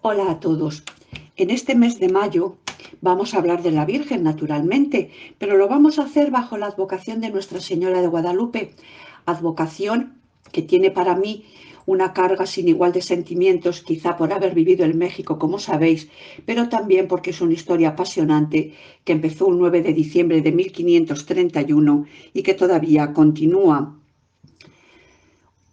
Hola a todos. En este mes de mayo vamos a hablar de la Virgen, naturalmente, pero lo vamos a hacer bajo la advocación de Nuestra Señora de Guadalupe, advocación que tiene para mí una carga sin igual de sentimientos, quizá por haber vivido en México, como sabéis, pero también porque es una historia apasionante que empezó un 9 de diciembre de 1531 y que todavía continúa.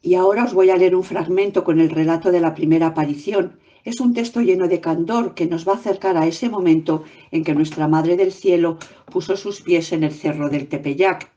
Y ahora os voy a leer un fragmento con el relato de la primera aparición. Es un texto lleno de candor que nos va a acercar a ese momento en que nuestra Madre del Cielo puso sus pies en el cerro del Tepeyac.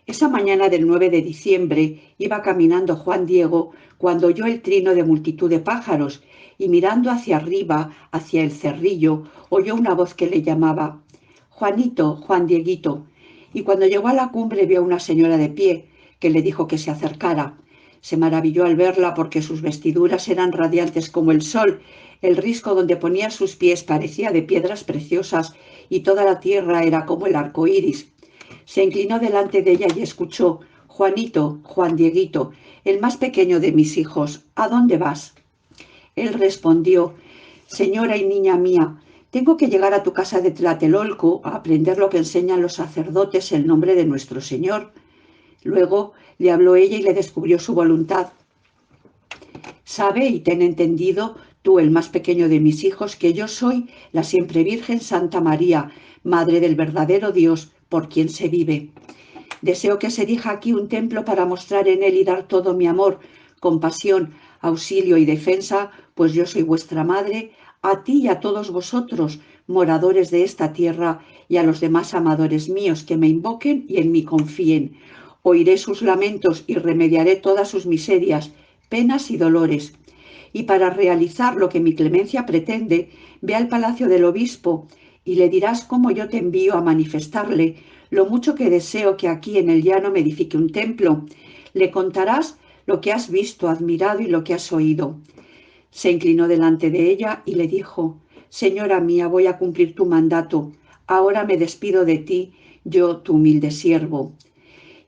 Esa mañana del 9 de diciembre iba caminando Juan Diego cuando oyó el trino de multitud de pájaros y mirando hacia arriba, hacia el cerrillo, oyó una voz que le llamaba: Juanito, Juan Dieguito. Y cuando llegó a la cumbre vio a una señora de pie que le dijo que se acercara. Se maravilló al verla porque sus vestiduras eran radiantes como el sol, el risco donde ponía sus pies parecía de piedras preciosas y toda la tierra era como el arco iris. Se inclinó delante de ella y escuchó: Juanito, Juan Dieguito, el más pequeño de mis hijos, ¿a dónde vas? Él respondió: Señora y niña mía, tengo que llegar a tu casa de Tlatelolco a aprender lo que enseñan los sacerdotes el nombre de nuestro Señor. Luego le habló ella y le descubrió su voluntad. Sabe y ten entendido, tú, el más pequeño de mis hijos, que yo soy la siempre Virgen Santa María, Madre del verdadero Dios, por quien se vive. Deseo que se erija aquí un templo para mostrar en él y dar todo mi amor, compasión, auxilio y defensa, pues yo soy vuestra madre, a ti y a todos vosotros, moradores de esta tierra, y a los demás amadores míos que me invoquen y en mí confíen. Oiré sus lamentos y remediaré todas sus miserias, penas y dolores. Y para realizar lo que mi clemencia pretende, ve al palacio del obispo y le dirás cómo yo te envío a manifestarle lo mucho que deseo que aquí en el llano me edifique un templo. Le contarás lo que has visto, admirado y lo que has oído. Se inclinó delante de ella y le dijo: Señora mía, voy a cumplir tu mandato. Ahora me despido de ti, yo, tu humilde siervo.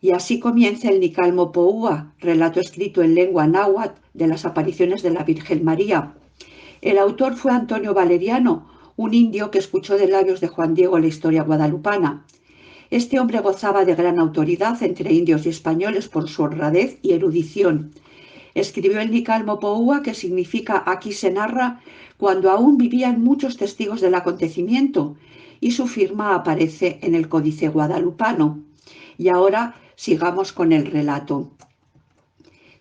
Y así comienza el Nicalmo-Poúa, relato escrito en lengua náhuatl de las apariciones de la Virgen María. El autor fue Antonio Valeriano, un indio que escuchó de labios de Juan Diego la historia guadalupana. Este hombre gozaba de gran autoridad entre indios y españoles por su honradez y erudición. Escribió el Nicalmo-Poúa, que significa aquí se narra, cuando aún vivían muchos testigos del acontecimiento, y su firma aparece en el Códice Guadalupano. Y ahora sigamos con el relato.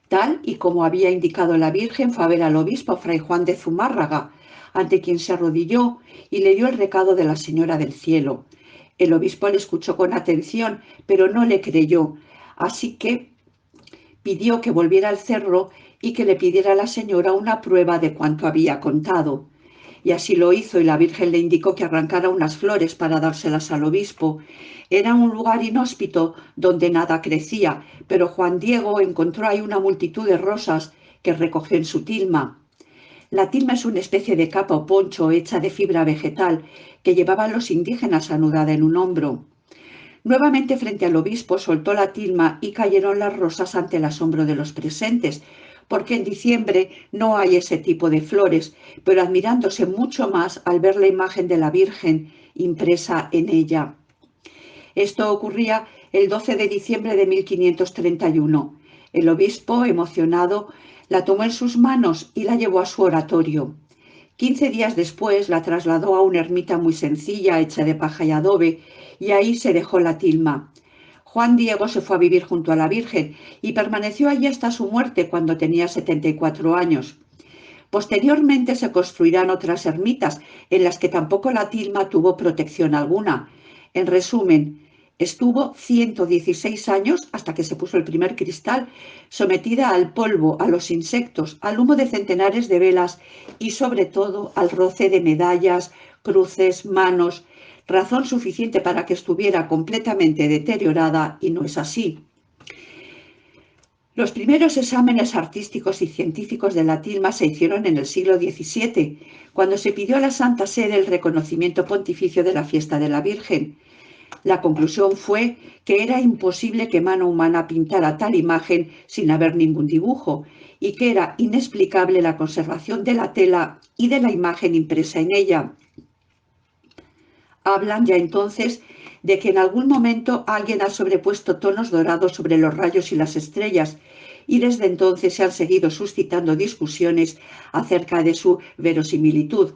Tal y como había indicado la Virgen, fue a ver al obispo Fray Juan de Zumárraga, ante quien se arrodilló y le dio el recado de la Señora del Cielo. El obispo le escuchó con atención, pero no le creyó, así que pidió que volviera al cerro y que le pidiera a la señora una prueba de cuanto había contado. Y así lo hizo, y la Virgen le indicó que arrancara unas flores para dárselas al obispo. Era un lugar inhóspito donde nada crecía, pero Juan Diego encontró ahí una multitud de rosas que recogió en su tilma. La tilma es una especie de capa o poncho hecha de fibra vegetal que llevaban los indígenas anudada en un hombro. Nuevamente frente al obispo soltó la tilma y cayeron las rosas ante el asombro de los presentes, porque en diciembre no hay ese tipo de flores, pero admirándose mucho más al ver la imagen de la Virgen impresa en ella. Esto ocurría el 12 de diciembre de 1531. El obispo, emocionado, la tomó en sus manos y la llevó a su oratorio. 15 días después la trasladó a una ermita muy sencilla, hecha de paja y adobe, y ahí se dejó la tilma. Juan Diego se fue a vivir junto a la Virgen y permaneció allí hasta su muerte cuando tenía 74 años. Posteriormente se construirán otras ermitas en las que tampoco la tilma tuvo protección alguna. En resumen, estuvo 116 años, hasta que se puso el primer cristal, sometida al polvo, a los insectos, al humo de centenares de velas y sobre todo al roce de medallas, cruces, manos, razón suficiente para que estuviera completamente deteriorada, y no es así. Los primeros exámenes artísticos y científicos de la tilma se hicieron en el siglo XVII, cuando se pidió a la Santa Sede el reconocimiento pontificio de la fiesta de la Virgen. La conclusión fue que era imposible que mano humana pintara tal imagen sin haber ningún dibujo, y que era inexplicable la conservación de la tela y de la imagen impresa en ella. Hablan ya entonces de que en algún momento alguien ha sobrepuesto tonos dorados sobre los rayos y las estrellas, y desde entonces se han seguido suscitando discusiones acerca de su verosimilitud.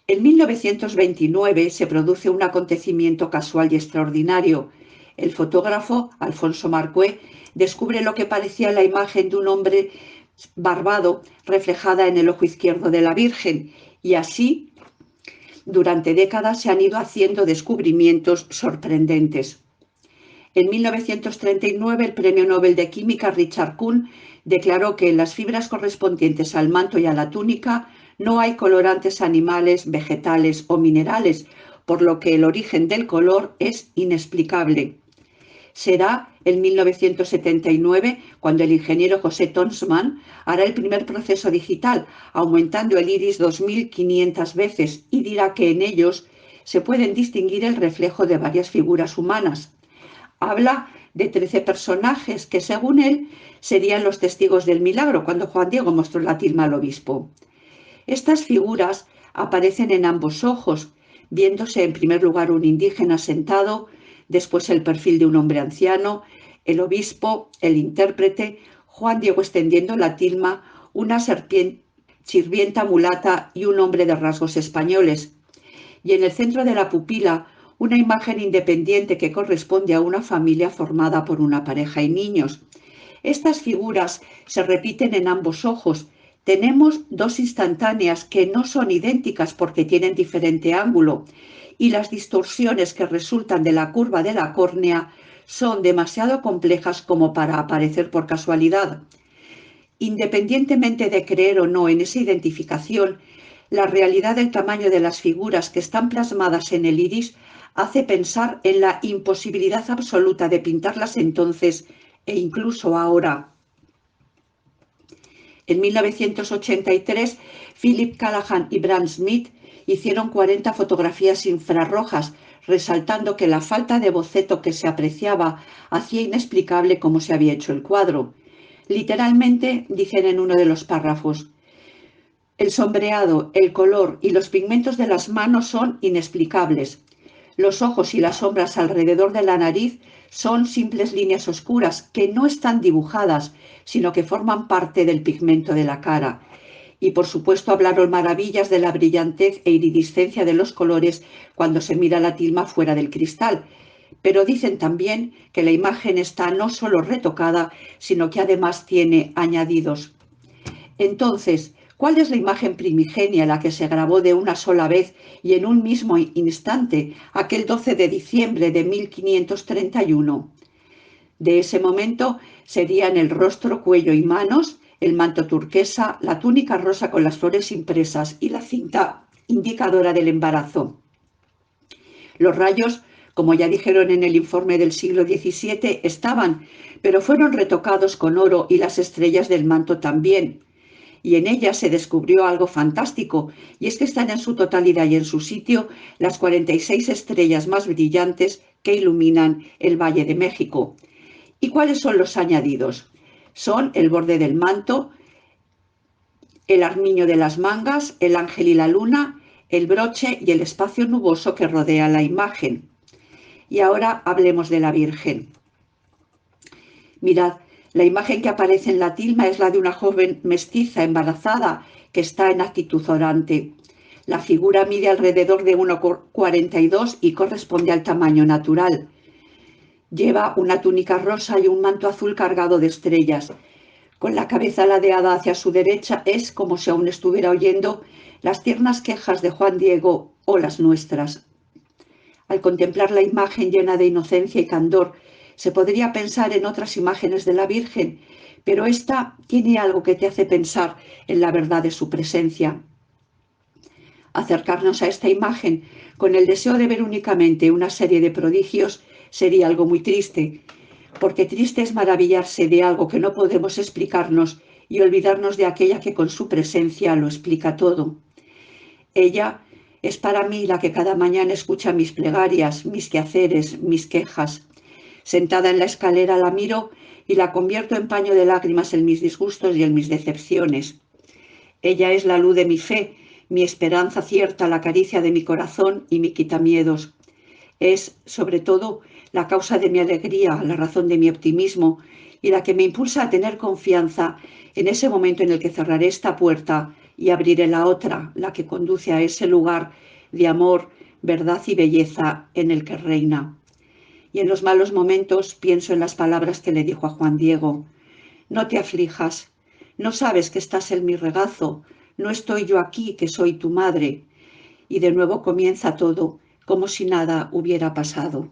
En 1929 se produce un acontecimiento casual y extraordinario. El fotógrafo Alfonso Marcué descubre lo que parecía la imagen de un hombre barbado reflejada en el ojo izquierdo de la Virgen, y así durante décadas se han ido haciendo descubrimientos sorprendentes. En 1939, el premio Nobel de Química Richard Kuhn declaró que en las fibras correspondientes al manto y a la túnica no hay colorantes animales, vegetales o minerales, por lo que el origen del color es inexplicable. Será en 1979 cuando el ingeniero José Tonsmann hará el primer proceso digital, aumentando el iris 2500 veces, y dirá que en ellos se pueden distinguir el reflejo de varias figuras humanas. Habla de 13 personajes que, según él, serían los testigos del milagro cuando Juan Diego mostró la tilma al obispo. Estas figuras aparecen en ambos ojos, viéndose en primer lugar un indígena sentado, después el perfil de un hombre anciano, el obispo, el intérprete, Juan Diego extendiendo la tilma, una sirvienta mulata y un hombre de rasgos españoles. Y en el centro de la pupila, una imagen independiente que corresponde a una familia formada por una pareja y niños. Estas figuras se repiten en ambos ojos. Tenemos dos instantáneas que no son idénticas porque tienen diferente ángulo, y las distorsiones que resultan de la curva de la córnea son demasiado complejas como para aparecer por casualidad. Independientemente de creer o no en esa identificación, la realidad del tamaño de las figuras que están plasmadas en el iris hace pensar en la imposibilidad absoluta de pintarlas entonces e incluso ahora. En 1983, Philip Callahan y Bram Smith hicieron 40 fotografías infrarrojas, resaltando que la falta de boceto que se apreciaba hacía inexplicable cómo se había hecho el cuadro. Literalmente, dicen en uno de los párrafos, el sombreado, el color y los pigmentos de las manos son inexplicables. Los ojos y las sombras alrededor de la nariz son simples líneas oscuras que no están dibujadas, sino que forman parte del pigmento de la cara. Y por supuesto hablaron maravillas de la brillantez e iridiscencia de los colores cuando se mira la tilma fuera del cristal. Pero dicen también que la imagen está no solo retocada, sino que además tiene añadidos. Entonces, ¿cuál es la imagen primigenia, la que se grabó de una sola vez y en un mismo instante, aquel 12 de diciembre de 1531? De ese momento serían el rostro, cuello y manos, el manto turquesa, la túnica rosa con las flores impresas y la cinta indicadora del embarazo. Los rayos, como ya dijeron en el informe del siglo XVII, estaban, pero fueron retocados con oro y las estrellas del manto también. Y en ella se descubrió algo fantástico, y es que están en su totalidad y en su sitio las 46 estrellas más brillantes que iluminan el Valle de México. ¿Y cuáles son los añadidos? Son el borde del manto, el armiño de las mangas, el ángel y la luna, el broche y el espacio nuboso que rodea la imagen. Y ahora hablemos de la Virgen. Mirad, la imagen que aparece en la tilma es la de una joven mestiza embarazada que está en actitud orante. La figura mide alrededor de 1,42 y corresponde al tamaño natural. Lleva una túnica rosa y un manto azul cargado de estrellas. Con la cabeza ladeada hacia su derecha es como si aún estuviera oyendo las tiernas quejas de Juan Diego o las nuestras. Al contemplar la imagen llena de inocencia y candor, se podría pensar en otras imágenes de la Virgen, pero esta tiene algo que te hace pensar en la verdad de su presencia. Acercarnos a esta imagen con el deseo de ver únicamente una serie de prodigios sería algo muy triste, porque triste es maravillarse de algo que no podemos explicarnos y olvidarnos de aquella que con su presencia lo explica todo. Ella es para mí la que cada mañana escucha mis plegarias, mis quehaceres, mis quejas. Sentada en la escalera la miro y la convierto en paño de lágrimas en mis disgustos y en mis decepciones. Ella es la luz de mi fe, mi esperanza cierta, la caricia de mi corazón y mi quitamiedos. Es, sobre todo, la causa de mi alegría, la razón de mi optimismo y la que me impulsa a tener confianza en ese momento en el que cerraré esta puerta y abriré la otra, la que conduce a ese lugar de amor, verdad y belleza en el que reina. Y en los malos momentos pienso en las palabras que le dijo a Juan Diego. No te aflijas, no sabes que estás en mi regazo, no estoy yo aquí, que soy tu madre. Y de nuevo comienza todo, como si nada hubiera pasado.